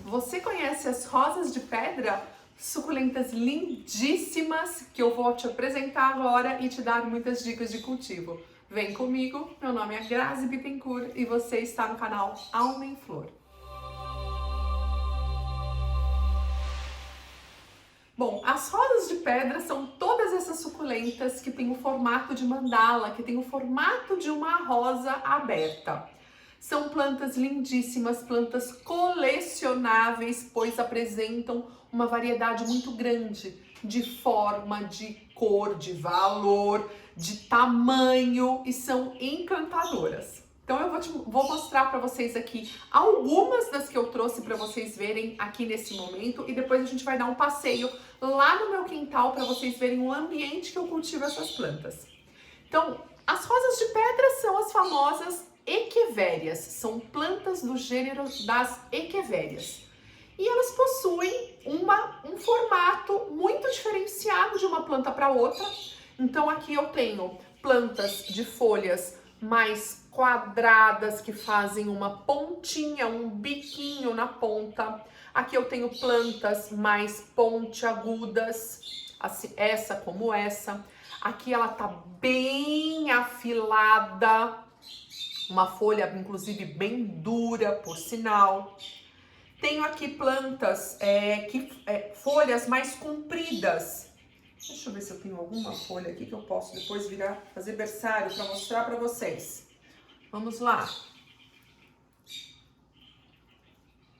Você conhece as rosas de pedra? Suculentas lindíssimas que eu vou te apresentar agora e te dar muitas dicas de cultivo. Vem comigo, meu nome é Grazi Bittencourt e você está no canal Alma em Flor. Bom, as rosas de pedra são todas essas suculentas que têm o formato de mandala, que tem o formato de uma rosa aberta. São plantas lindíssimas, plantas colecionáveis, pois apresentam uma variedade muito grande de forma, de cor, de valor, de tamanho e são encantadoras. Então eu vou mostrar para vocês aqui algumas das que eu trouxe para vocês verem aqui nesse momento e depois a gente vai dar um passeio lá no meu quintal para vocês verem o ambiente que eu cultivo essas plantas. Então, as rosas de pedra são as famosas equivérias, são plantas do gênero das equivérias. E elas possuem um formato muito diferenciado de uma planta para outra. Então aqui eu tenho plantas de folhas mais quadradas que fazem uma pontinha, um biquinho na ponta. Aqui eu tenho plantas mais pontiagudas, assim, essa como essa. Aqui ela tá bem afilada, uma folha inclusive bem dura, por sinal. Tenho aqui plantas folhas mais compridas. Deixa eu ver se eu tenho alguma folha aqui que eu posso depois virar, fazer berçário para mostrar para vocês. Vamos lá.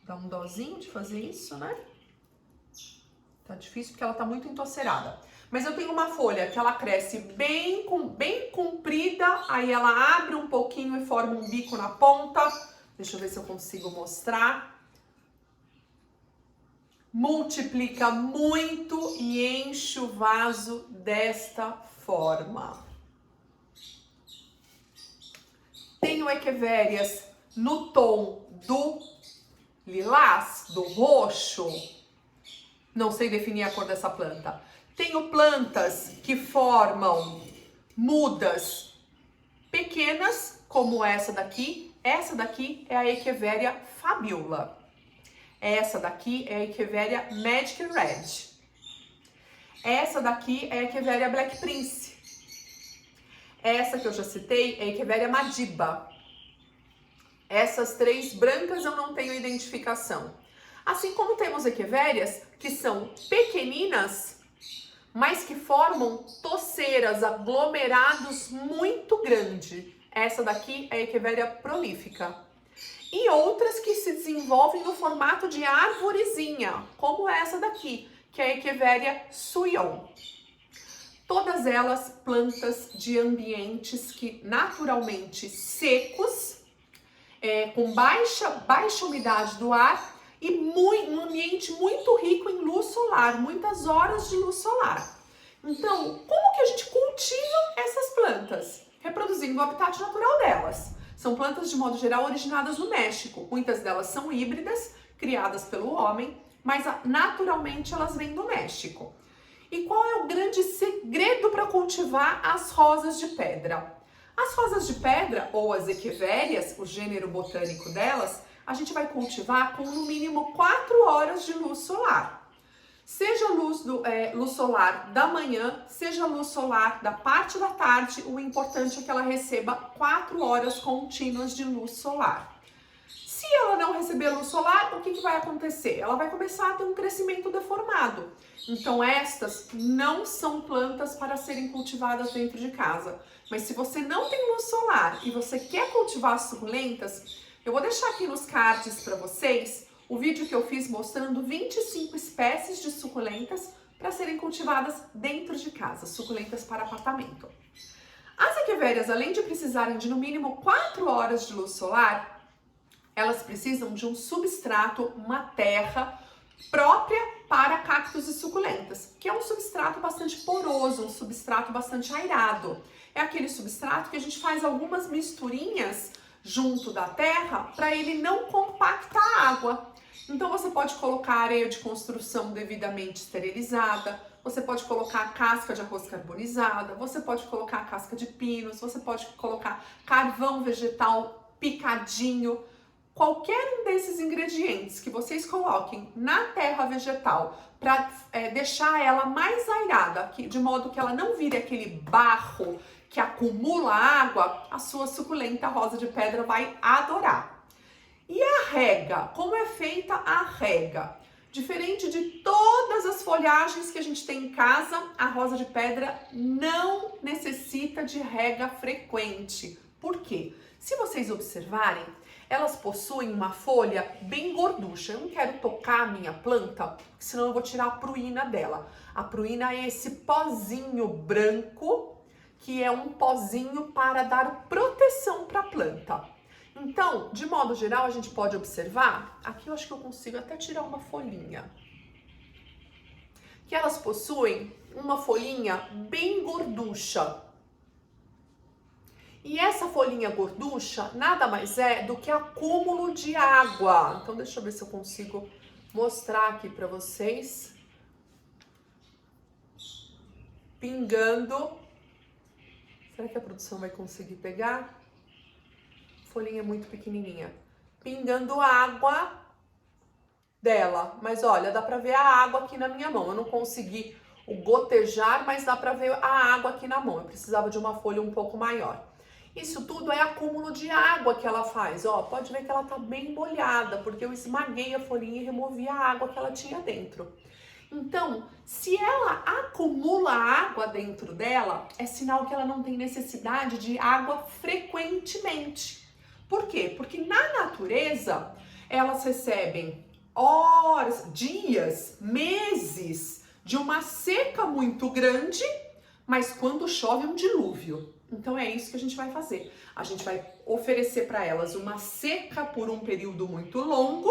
Dá um dozinho de fazer isso, né? Tá difícil porque ela tá muito entocerada. Mas eu tenho uma folha que ela cresce bem comprida, aí ela abre um pouquinho e forma um bico na ponta. Deixa eu ver se eu consigo mostrar. Multiplica muito e enche o vaso desta forma. Tenho equivérias no tom do lilás, do roxo. Não sei definir a cor dessa planta. Tenho plantas que formam mudas pequenas, como essa daqui. Essa daqui é a Echeveria fabiola. Essa daqui é a Echeveria Magic Red. Essa daqui é a Echeveria Black Prince. Essa que eu já citei é a Echeveria Madiba. Essas três brancas eu não tenho identificação. Assim como temos equivérias que são pequeninas, mas que formam toceiras, aglomerados muito grandes. Essa daqui é a Echeveria prolífica. E outras que se desenvolvem no formato de arvorezinha, como essa daqui, que é a Echeveria Suyon. Todas elas plantas de ambientes que naturalmente secos, com baixa umidade do ar e um ambiente muito rico em luz solar, muitas horas de luz solar. Então, como que a gente cultiva essas plantas? Reproduzindo o habitat natural delas. São plantas, de modo geral, originadas no México. Muitas delas são híbridas, criadas pelo homem, mas naturalmente elas vêm do México. E qual é o grande segredo para cultivar as rosas de pedra? As rosas de pedra, ou as equivérias, o gênero botânico delas, a gente vai cultivar com no mínimo 4 horas de luz solar. Seja luz solar da manhã, seja luz solar da parte da tarde, o importante é que ela receba 4 horas contínuas de luz solar. Se ela não receber luz solar, o que vai acontecer? Ela vai começar a ter um crescimento deformado. Então estas não são plantas para serem cultivadas dentro de casa. Mas se você não tem luz solar e você quer cultivar suculentas, eu vou deixar aqui nos cards para vocês o vídeo que eu fiz mostrando 25 espécies de suculentas para serem cultivadas dentro de casa, suculentas para apartamento. As equivérias, além de precisarem de no mínimo 4 horas de luz solar, elas precisam de um substrato, uma terra própria para cactos e suculentas, que é um substrato bastante poroso, um substrato bastante airado. É aquele substrato que a gente faz algumas misturinhas junto da terra para ele não compactar a água. Então você pode colocar areia de construção devidamente esterilizada, você pode colocar casca de arroz carbonizada, você pode colocar casca de pinos, você pode colocar carvão vegetal picadinho. qualquer um desses ingredientes que vocês coloquem na terra vegetal para deixar ela mais airada, de modo que ela não vire aquele barro que acumula água, a sua suculenta rosa de pedra vai adorar. E a rega? Como é feita a rega? Diferente de todas as folhagens que a gente tem em casa, a rosa de pedra não necessita de rega frequente. Por quê? Se vocês observarem, elas possuem uma folha bem gorducha. Eu não quero tocar a minha planta, senão eu vou tirar a pruína dela. A pruína é esse pozinho branco, que é um pozinho para dar proteção para a planta. Então, de modo geral, a gente pode observar, aqui eu acho que eu consigo até tirar uma folhinha, que elas possuem uma folhinha bem gorducha. E essa folhinha gorducha nada mais é do que acúmulo de água. Então, deixa eu ver se eu consigo mostrar aqui para vocês. Pingando. Será que a produção vai conseguir pegar? Folhinha muito pequenininha. Pingando água dela. Mas olha, dá pra ver a água aqui na minha mão. Eu não consegui o gotejar, mas dá pra ver a água aqui na mão. Eu precisava de uma folha um pouco maior. Isso tudo é acúmulo de água que ela faz. Ó, pode ver que ela tá bem molhada, porque eu esmaguei a folhinha e removi a água que ela tinha dentro. Então, se ela acumula água dentro dela, é sinal que ela não tem necessidade de água frequentemente. Por quê? Porque na natureza, elas recebem horas, dias, meses de uma seca muito grande, mas quando chove um dilúvio. Então é isso que a gente vai fazer. A gente vai oferecer para elas uma seca por um período muito longo,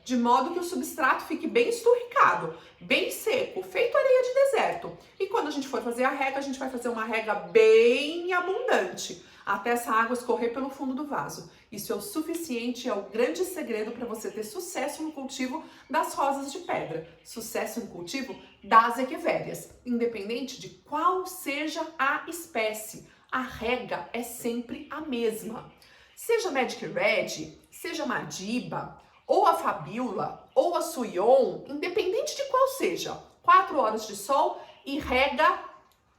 de modo que o substrato fique bem esturricado, bem seco, feito areia de deserto. E quando a gente for fazer a rega, a gente vai fazer uma rega bem abundante, até essa água escorrer pelo fundo do vaso. Isso é o suficiente, é o grande segredo para você ter sucesso no cultivo das rosas de pedra, sucesso no cultivo das equivérias, independente de qual seja a espécie. A rega é sempre a mesma. Seja Magic Red, seja Madiba, ou a Fabiola, ou a Suion, independente de qual seja, 4 horas de sol e rega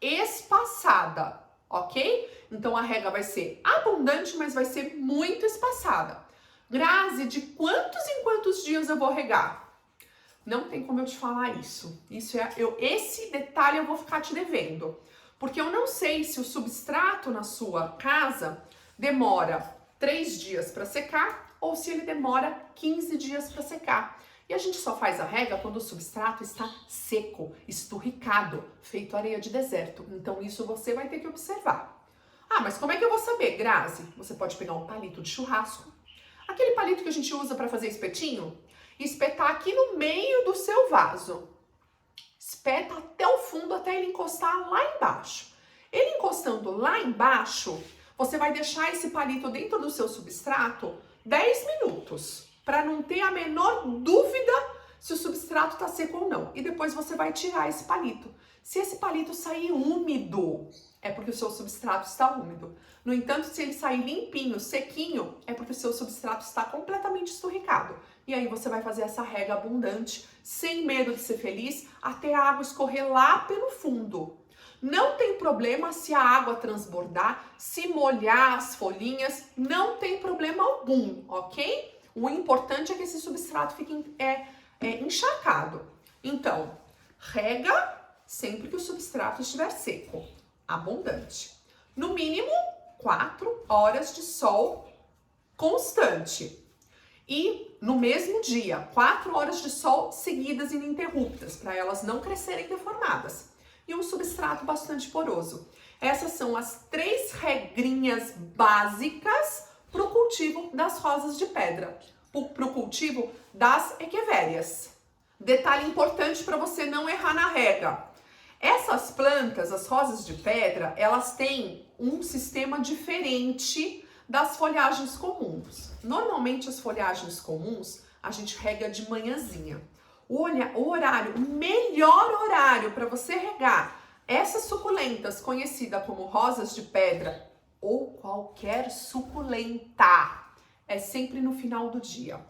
espaçada, ok? Então a rega vai ser abundante, mas vai ser muito espaçada. Grazi, de quantos em quantos dias eu vou regar? Não tem como eu te falar isso. Esse detalhe eu vou ficar te devendo. Porque eu não sei se o substrato na sua casa demora 3 dias para secar ou se ele demora 15 dias para secar. E a gente só faz a rega quando o substrato está seco, esturricado, feito areia de deserto. Então isso você vai ter que observar. Ah, mas como é que eu vou saber, Grazi? Você pode pegar um palito de churrasco, aquele palito que a gente usa para fazer espetinho, e espetar aqui no meio do seu vaso. Espeta até o fundo, até ele encostar lá embaixo. Ele encostando lá embaixo, você vai deixar esse palito dentro do seu substrato 10 minutos, para não ter a menor dúvida se o substrato está seco ou não. E depois você vai tirar esse palito. Se esse palito sair úmido, é porque o seu substrato está úmido. No entanto, se ele sair limpinho, sequinho, é porque o seu substrato está completamente esturricado. E aí você vai fazer essa rega abundante, sem medo de ser feliz, até a água escorrer lá pelo fundo. Não tem problema se a água transbordar, se molhar as folhinhas, não tem problema algum, ok? O importante é que esse substrato fique encharcado. Então, rega sempre que o substrato estiver seco, abundante. No mínimo, 4 horas de sol constante. E no mesmo dia, 4 horas de sol seguidas e ininterruptas, para elas não crescerem deformadas. E um substrato bastante poroso. Essas são as 3 regrinhas básicas para o cultivo das rosas de pedra, para o cultivo das equivérias. Detalhe importante para você não errar na rega. Essas plantas, as rosas de pedra, elas têm um sistema diferente das folhagens comuns. Normalmente as folhagens comuns a gente rega de manhãzinha. O melhor horário para você regar essas suculentas conhecidas como rosas de pedra ou qualquer suculenta é sempre no final do dia.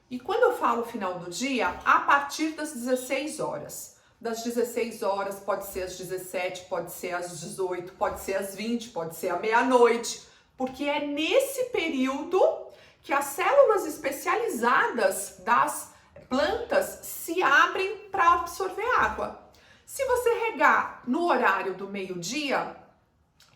E quando eu falo final do dia, a partir das 16 horas. Das 16 horas, pode ser às 17, pode ser às 18, pode ser às 20, pode ser à meia-noite, porque é nesse período que as células especializadas das plantas se abrem para absorver água. Se você regar no horário do meio-dia,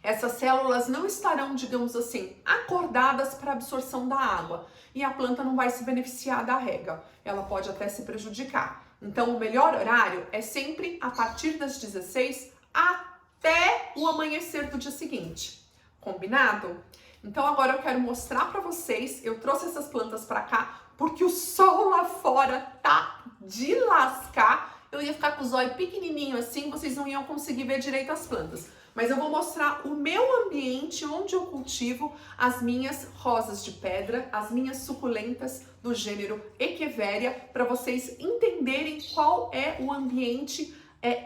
essas células não estarão, digamos assim, acordadas para a absorção da água e a planta não vai se beneficiar da rega. Ela pode até se prejudicar. Então, o melhor horário é sempre a partir das 16 até o amanhecer do dia seguinte. Combinado? Então, agora eu quero mostrar para vocês. Eu trouxe essas plantas para cá porque o sol lá fora tá de lascar. Eu ia ficar com os olhos pequenininho assim, vocês não iam conseguir ver direito as plantas. Mas eu vou mostrar o meu ambiente onde eu cultivo as minhas rosas de pedra, as minhas suculentas do gênero Echeveria, para vocês entenderem qual é o ambiente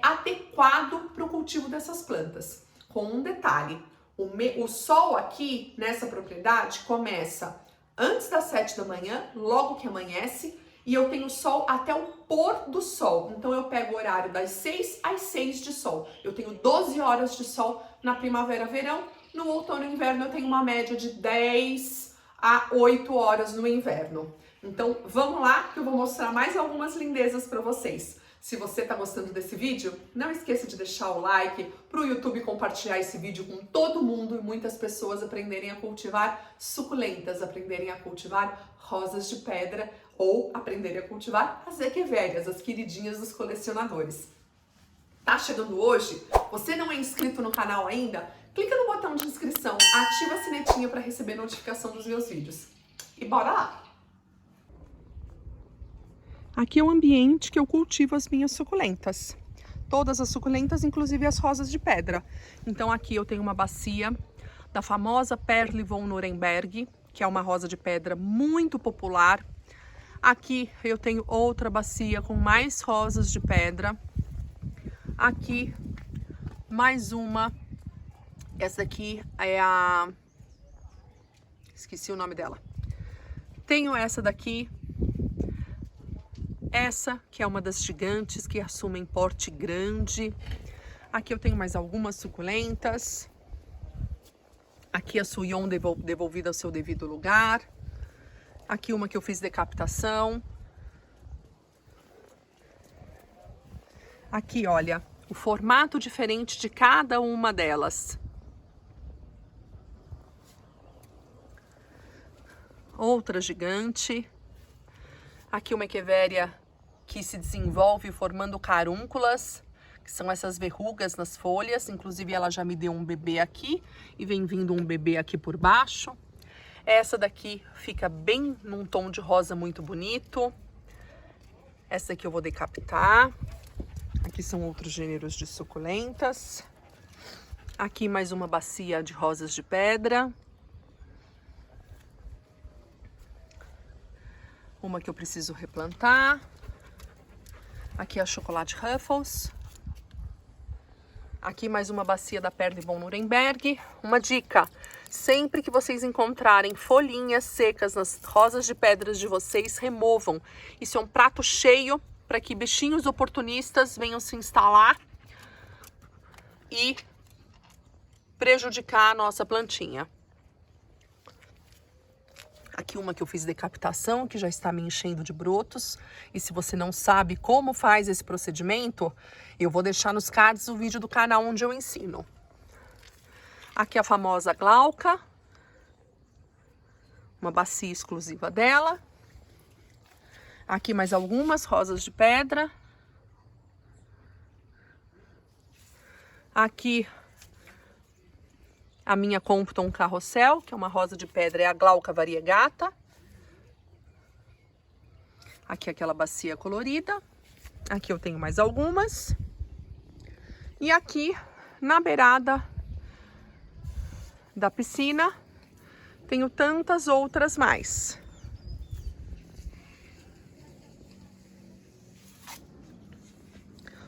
adequado para o cultivo dessas plantas. Com um detalhe, o sol aqui nessa propriedade começa antes das 7 da manhã, logo que amanhece, e eu tenho sol até o pôr do sol. Então eu pego o horário das 6 às 6 de sol. Eu tenho 12 horas de sol na primavera, verão. No outono e inverno eu tenho uma média de 10 a 8 horas no inverno. Então vamos lá que eu vou mostrar mais algumas lindezas para vocês. Se você está gostando desse vídeo, não esqueça de deixar o like para o YouTube compartilhar esse vídeo com todo mundo e muitas pessoas aprenderem a cultivar suculentas, aprenderem a cultivar rosas de pedra ou aprenderem a cultivar as Echeverias, as queridinhas dos colecionadores. Tá chegando hoje? Você não é inscrito no canal ainda? Clica no botão de inscrição, ativa a sinetinha para receber notificação dos meus vídeos. E bora lá! Aqui é o ambiente que eu cultivo as minhas suculentas. Todas as suculentas, inclusive as rosas de pedra. Então aqui eu tenho uma bacia da famosa Perle von Nuremberg, que é uma rosa de pedra muito popular. Aqui eu tenho outra bacia com mais rosas de pedra. Aqui mais uma. Essa aqui é a... esqueci o nome dela. Tenho essa daqui. Essa, que é uma das gigantes que assumem porte grande. Aqui eu tenho mais algumas suculentas. Aqui a Suyon devolvida ao seu devido lugar. Aqui uma que eu fiz decapitação. Aqui, olha, o formato diferente de cada uma delas. Outra gigante. Aqui uma Echeveria que se desenvolve formando carúnculas, que são essas verrugas nas folhas. Inclusive ela já me deu um bebê aqui e vem vindo um bebê aqui por baixo. Essa daqui fica bem num tom de rosa muito bonito. Essa aqui eu vou decapitar. Aqui são outros gêneros de suculentas. Aqui mais uma bacia de rosas de pedra. Uma que eu preciso replantar. Aqui a chocolate Ruffles. Aqui mais uma bacia da Perle von Nuremberg. Uma dica, sempre que vocês encontrarem folhinhas secas nas rosas de pedras de vocês, removam. Isso é um prato cheio para que bichinhos oportunistas venham se instalar e prejudicar a nossa plantinha. Aqui uma que eu fiz decapitação, que já está me enchendo de brotos. E se você não sabe como faz esse procedimento, eu vou deixar nos cards o vídeo do canal onde eu ensino. Aqui a famosa Glauca. Uma bacia exclusiva dela. Aqui mais algumas rosas de pedra. Aqui a minha Compton Carrossel, que é uma rosa de pedra, é a Glauca variegata. Aqui aquela bacia colorida. Aqui eu tenho mais algumas. E aqui, na beirada da piscina, tenho tantas outras mais.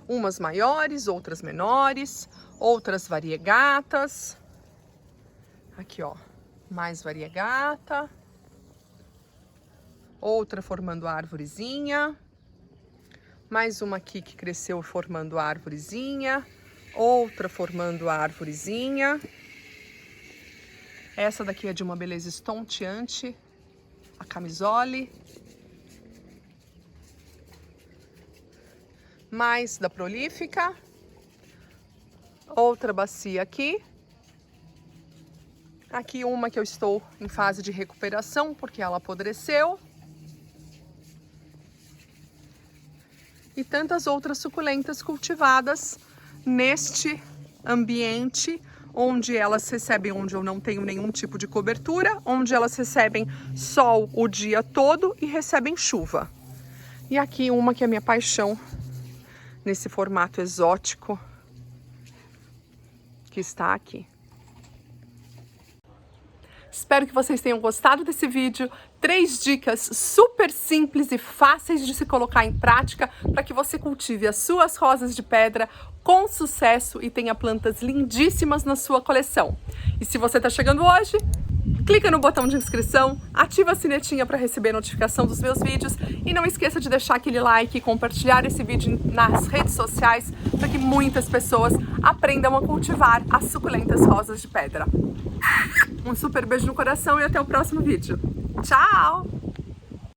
Umas maiores, outras menores, outras variegatas. Aqui, ó, mais variegata. Outra formando a árvorezinha. Mais uma aqui que cresceu formando a árvorezinha. Outra formando a árvorezinha. Essa daqui é de uma beleza estonteante. A camisole. Mais da prolífica. Outra bacia aqui. Aqui uma que eu estou em fase de recuperação, porque ela apodreceu. E tantas outras suculentas cultivadas neste ambiente, onde elas recebem, onde eu não tenho nenhum tipo de cobertura, onde elas recebem sol o dia todo e recebem chuva. E aqui uma que é a minha paixão, nesse formato exótico, que está aqui. Espero que vocês tenham gostado desse vídeo. 3 dicas super simples e fáceis de se colocar em prática para que você cultive as suas rosas de pedra com sucesso e tenha plantas lindíssimas na sua coleção. E se você está chegando hoje, clica no botão de inscrição, ativa a sinetinha para receber a notificação dos meus vídeos e não esqueça de deixar aquele like e compartilhar esse vídeo nas redes sociais para que muitas pessoas aprendam a cultivar as suculentas rosas de pedra. Um super beijo no coração e até o próximo vídeo. Tchau!